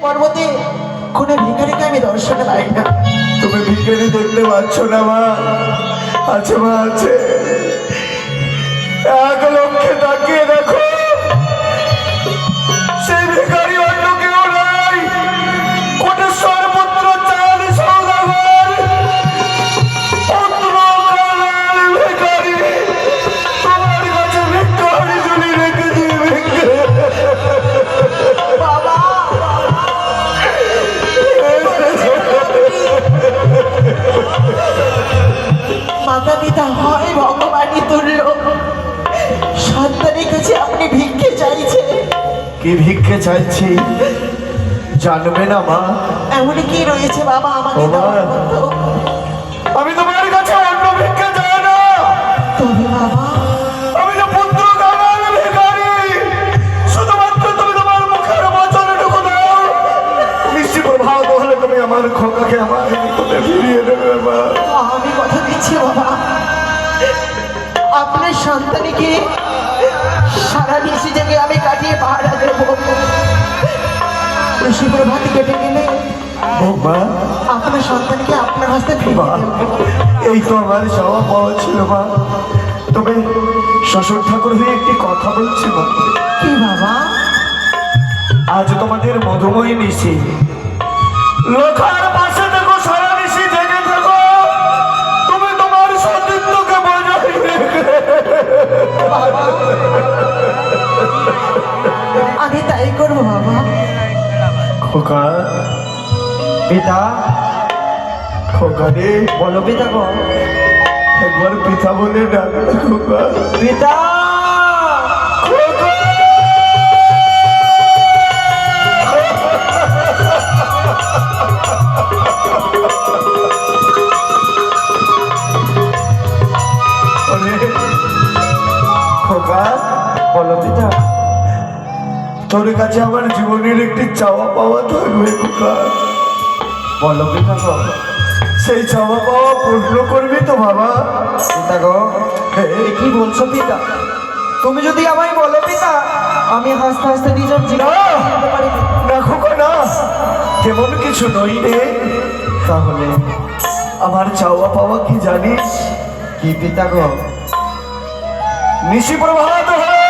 পর্বতে কোনো ভিখারিকে আমি দর্শন পাই না। তুমি ভিখারি দেখতে পাচ্ছ না মা? আছে মা, আছে। এক লক্ষ্যে তাকিয়ে দেখো, সেই ভিখারি অন্য কেউ নাই, কোটেশ্বর পুত্র চাঁদ সওদাগর, পুত্র কালের ভিখারি। তোমার কাছে ভিখারি ঝুলি রেখেছি, ভিখারি। বাবা, মাতা পিতা হয় ভগবানই তুল্য, সন্তানের কাছে আপনি ভিক্ষে চাইছেন। কি ভিক্ষে চাইছি জানবে না মা? এমন কি রয়েছে বাবা আমাকে বাবা, দেওয়ার মতো? আমি তোমার কাছে অন্য ভিক্ষে চাই না। তবে বাবা, আমি তো পুত্র কালের ভিখারি। শুধুমাত্র তুমি তোমার মুখের বচনটুকু দাও, নিশ্চিত প্রভাব হলে তুমি আমার খোকাকে আমার নিকটে ফিরিয়ে দেবে মা। আমি কথা দিচ্ছি বাবা, আপনার সন্তানকে সারা নিশি জেগে আমি কাটিয়ে পাহারা দেব। ঋষি প্রভাতি কেটে গেলে মা, আপনার সন্তানকে আপনার হস্তে ফিরিয়ে মা, দেব। এই তো আমার চাওয়া পাওয়া ছিল মা। তবে শ্বশুর ঠাকুর হয়ে একটি কথা বলছি মা। কি বাবা? আজ তোমাদের মধুময়ী নিশি, লোখার পাশে দেখো, সারা নিশি জেগে থাকো। তুমি তোমার সতীত্বকে বজায় রেখে। বাবা, আমি তাই করবো বাবা। খোকা, পিতা, খোকা রে, বলো পিতা গো। একবার পিতা বলে ডাক না খোকা। পিতা, খোকা! ওরে, খোকা, বলো পিতা। তোর কাছে আমার জীবনের একটি চাওয়া পাওয়া থাকবে খোকা। বলো পিতা গো। সেই চাওয়া পাওয়া পূর্ণ করবি তো বাবা? পিতা গো, এ কি বলছো পিতা? তুমি যদি আমায় বলো পিতা, আমি হাসতে হাসতে নিজের জীবন দিতে পারি। না খোকা, না, তেমন কিছু নই রে। তাহলে আমার চাওয়া পাওয়া কি জানিস? কি পিতা গো? নিশি প্রভাত হয়ে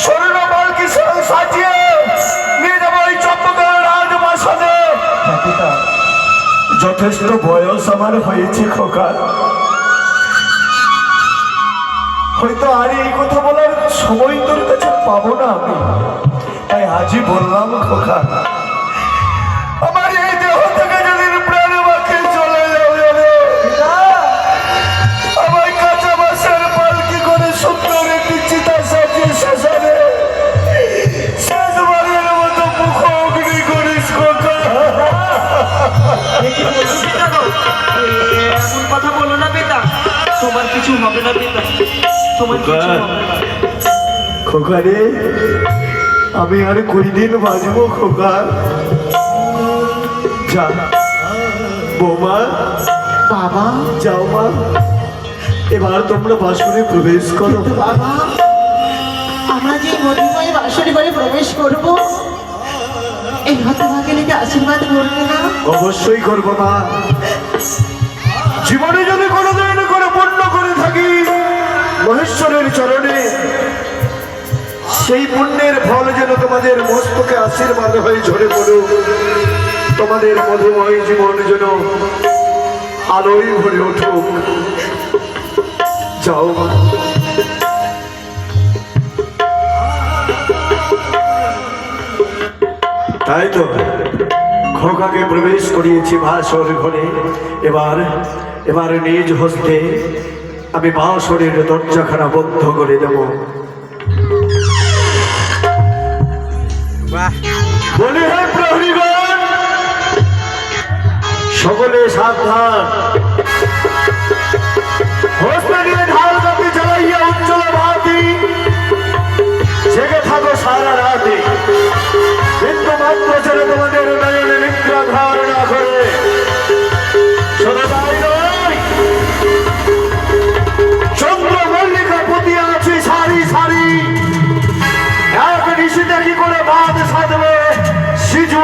স্বর্ণমাল কিশোর সাজিয়ে নিয়ে যাবো ওই চম্পকের রাজপ্রাসাদে। হ্যাঁ পিতা। যথেষ্ট বয়স আমার হয়েছে খোকা, হয়তো আর এই কথা বলার সময় তোর কাছে পাবো না আমি, তাই আজই বললাম খোকা, আমার এই দেহ থেকে যদি প্রাণ বাকি চলে যাবে, আমার কাঁচা বাসের পালকি করে সুন্দর একটি চিতা সাজিয়ে শ্মশানে শেষবারের মতো মুখ অগ্নি করিস খোকা। এ কি বলছো পিতা গো? এমন কথা বলো না পিতা, তোমার কিছু হবে না পিতা, তোমার কিছু হবে না। খোকা রে, আমি আর কয়দিন বাঁচবো খোকা? যা বৌমা, বাবা, যাও মা, এবার তোমরা বাসনে প্রবেশ করো। বাবা, আমরা যে মধুময় বাসরে ঘরে প্রবেশ করব, এই হতভাগিনীকে আশীর্বাদ করবে না? অবশ্যই করবো মা। জীবনে যদি কোনোদিন করে পুণ্য করে থাকি মহেশ্বরের চরণে, সেই পুণ্যের ফল যেন তোমাদের মস্তকে আশীর্বাদ হয়ে ঝরে পড়ুক, তোমাদের মধুময় জীবন যেন আলোয় ভরে উঠুক। যাও মা। তাই তো খোকাকে প্রবেশ করিয়েছি বাসর ঘরে। এবার নিজ হস্তে আমি বাসরের দরজাখানা বন্ধ করে দেব। বলি হে প্রহরীগণ, সকলে সাবধান, হস্তে নিয়ে ঢাল বাতি জ্বালাইয়া উজ্জ্বল বাতি জেগে থাকো সারা রাতে, কিন্তু মাত্র ছেলে তোমাদের নয়নে নিদ্রা ধারণা করে। শোনো তাই নয়, চন্দ্র মল্লিকা পুতিয়া আছে সারি সারি, এক নিশি দেখি করে বাদ সাধবে সিজু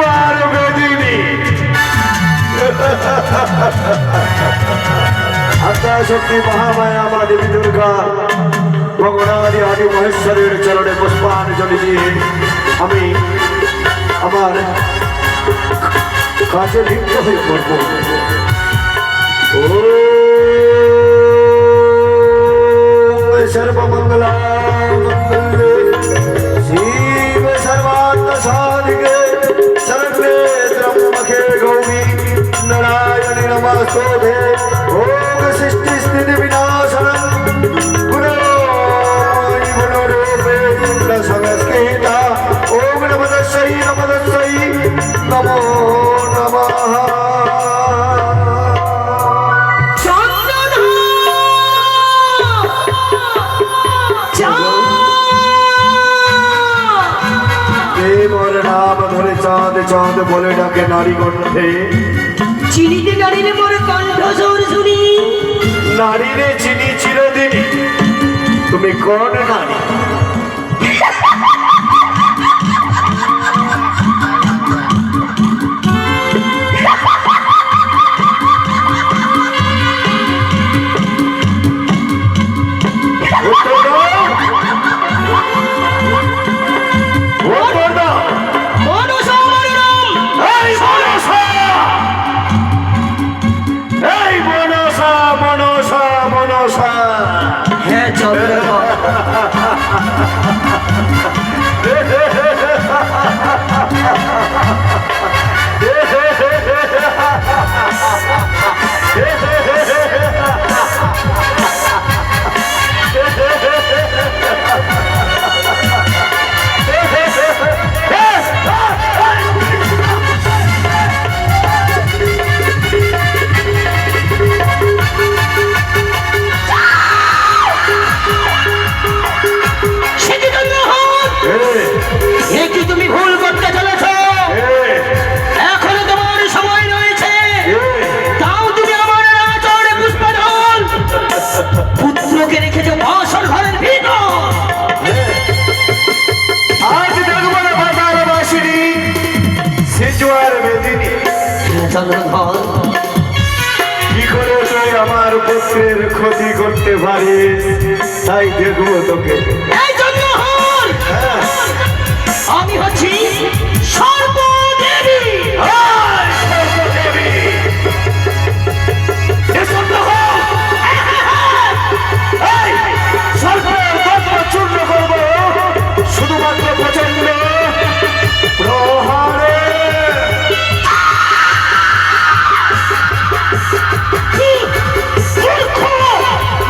মহাশক্তি মহামায়া মা দেবী দুর্গা ভগবান আদি মহেশ্বরের চরণে পুষ্পাঞ্জলি দিয়ে আমি আমার কাজে লিপ্ত হয়ে পড়ব। সর্বমঙ্গলা মঙ্গলে শিব সর্বাত্ম সাধিকে শরণ্যে ত্র্যম্বকে গৌরী নারায়ণী নমস্তোতে ভোগ সৃষ্টি স্থিতি বিনাশনং গুণময়ী গুণরূপে সংস্কৃতা ওম নমঃ নমো নমঃ। নাম ধরে চাঁদ চাঁদ বলে ডাকে নারী কণ্ঠে, চিনিতে নারীর মোর কণ্ঠস্বর শুনি, নারীরে চিনি চিরদিন তুমি কোন নারী? হ্যাঁ চন্দ্রধর, তুমি ভুল করতে চলেছ। এখনো তোমার সময় রয়েছে, তাও তুমি আমার আচরণে পুষ্পঢল পুত্রকে রেখেছ বাসর ঘরের ভিতর। আজ দেখবো না বাজার বাসিনী সিজুয়ার বেদিনী, চন্দ্রধর কি করে তুই আমার পুত্রের ক্ষতি করতে পারিস, তাই দেখবো তোকে। এই চন্দ্রধর, আমি হচ্ছি সর্বদেবী। চূর্ণ করবো শুধুমাত্র প্রচন্ড প্রহারে।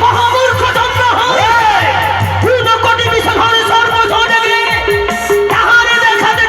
মহামূর্খ চন্দ্রধর, কোটি বিষধর সর্বধনকে তাহারে দেখাতে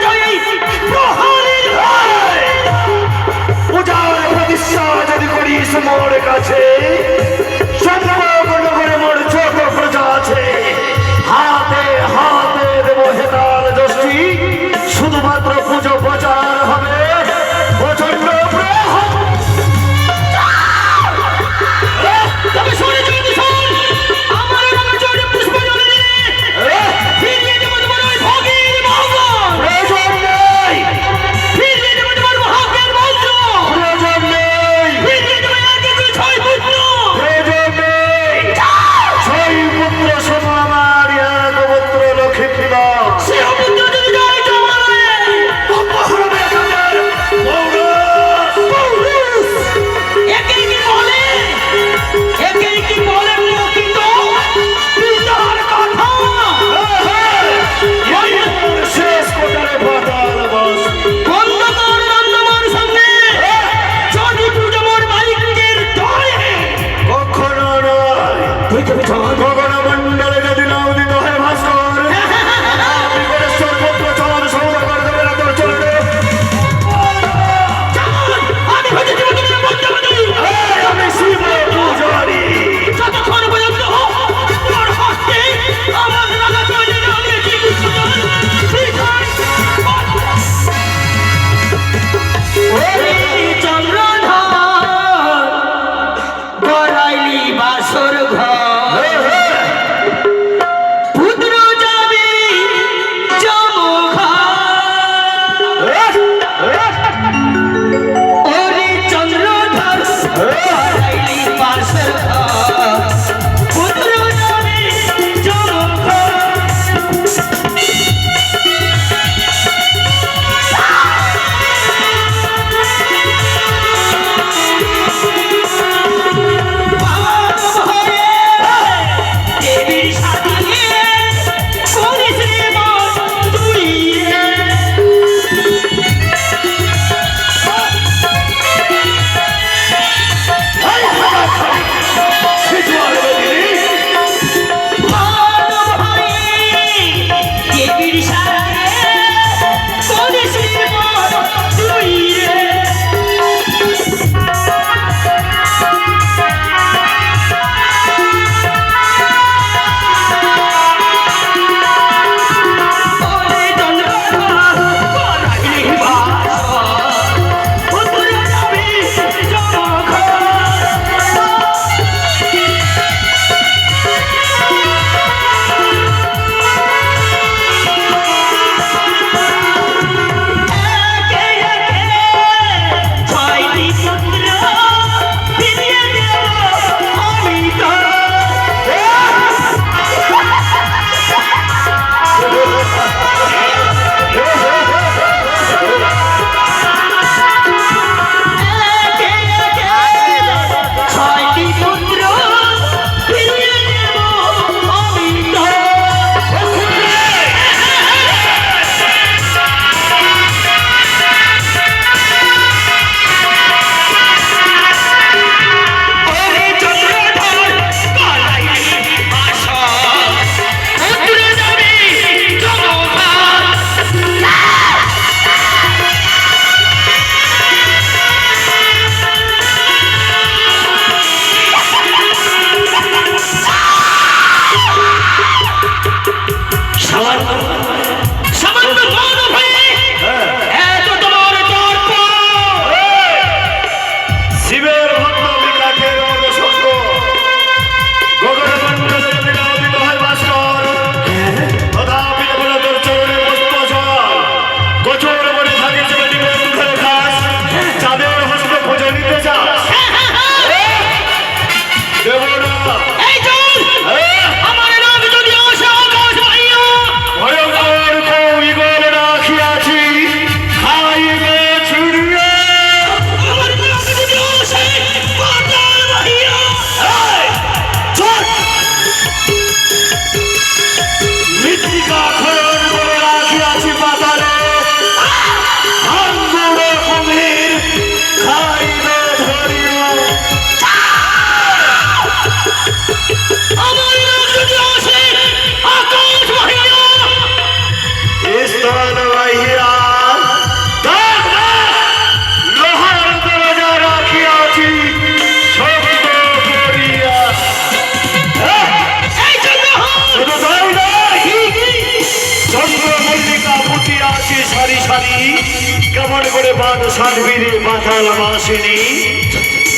কেমন করে বাদ সাধবিরে মাথাল মাসিনী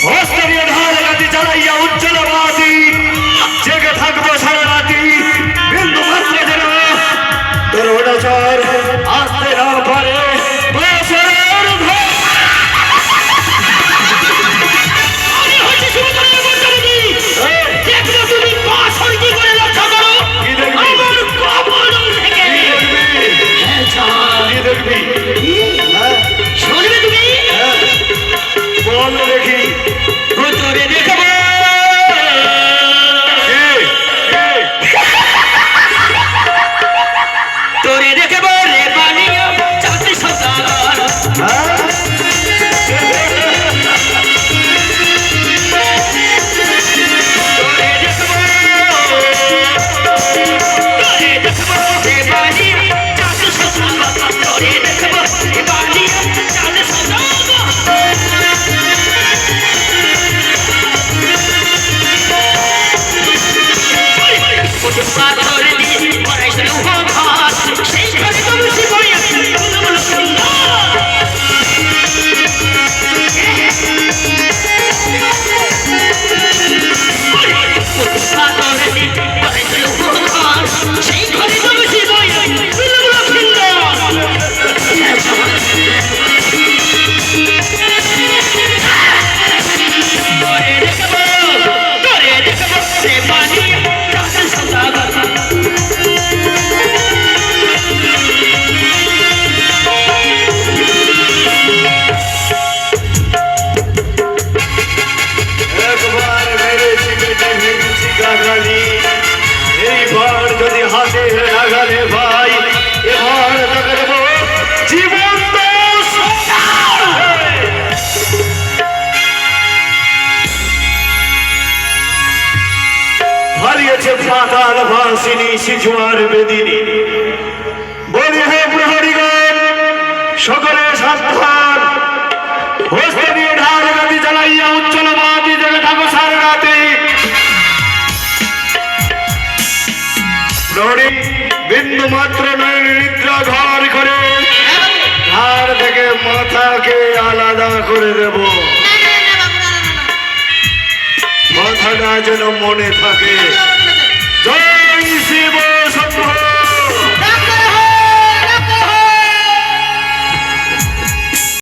হস্তের ঢাল গাতি জ্বালাইয়া উজ্জ্বল বাতি জেগে থাকবো সারা রাতি বিন্দু মাত্র যেন তোর নজর আসতে না পারে বছরের ভোর। আমি হচ্ছি সুভদ্রার মন্ত্রী। দেখো তুমি বাসর কি করে রক্ষা করো কি দেখবি? আমার কবর থেকে। হ্যাঁ, চল। কি দেখবি? হ্যাঁ, শুনবে তুমি? বল দেখি। তোরে দেখবো। তোরে দেখবো রে বানিয়া চাঁদনি সন্তান। তোরে দেখবো। তোরে দেখবো রে বানিয়া চাঁদনি সন্তান। তোরে দেখবো রে বানিয়া চাঁদনি সন্তান। পাথরে দিয়ে পড়াইছে উপহার সেই ঘরে তুমি শিবই বলো সুন্দর পাথরে দিয়ে পড়াইছে উপহার সেই ঘরে তুমি শিবই বলো সুন্দর তোরে দেখবো সে পানি কাছে সদা একবার মেরেছি পেটে ভেঙেছি গাগালি এইবার যদি হাতে লাগালে ভাই এবার তোকে দেবো জীবন দোষ। হারিয়েছে পাতাল ভাসিনী শিশুয়ার বেদিনী বলি হে প্রহরীগণ সকলে সাবধান হস্তে দিয়ে ঢাল গাদি জ্বালাইয়া উজ্জ্বল বাতি জেগে থাকো সারা রাতে। প্রহরী বিন্দু মাত্র নিদ্রা ঘর করে ঘাড় থেকে মাথাকে আলাদা করে দেব মাথাটা যেন মনে থাকে জয় শিব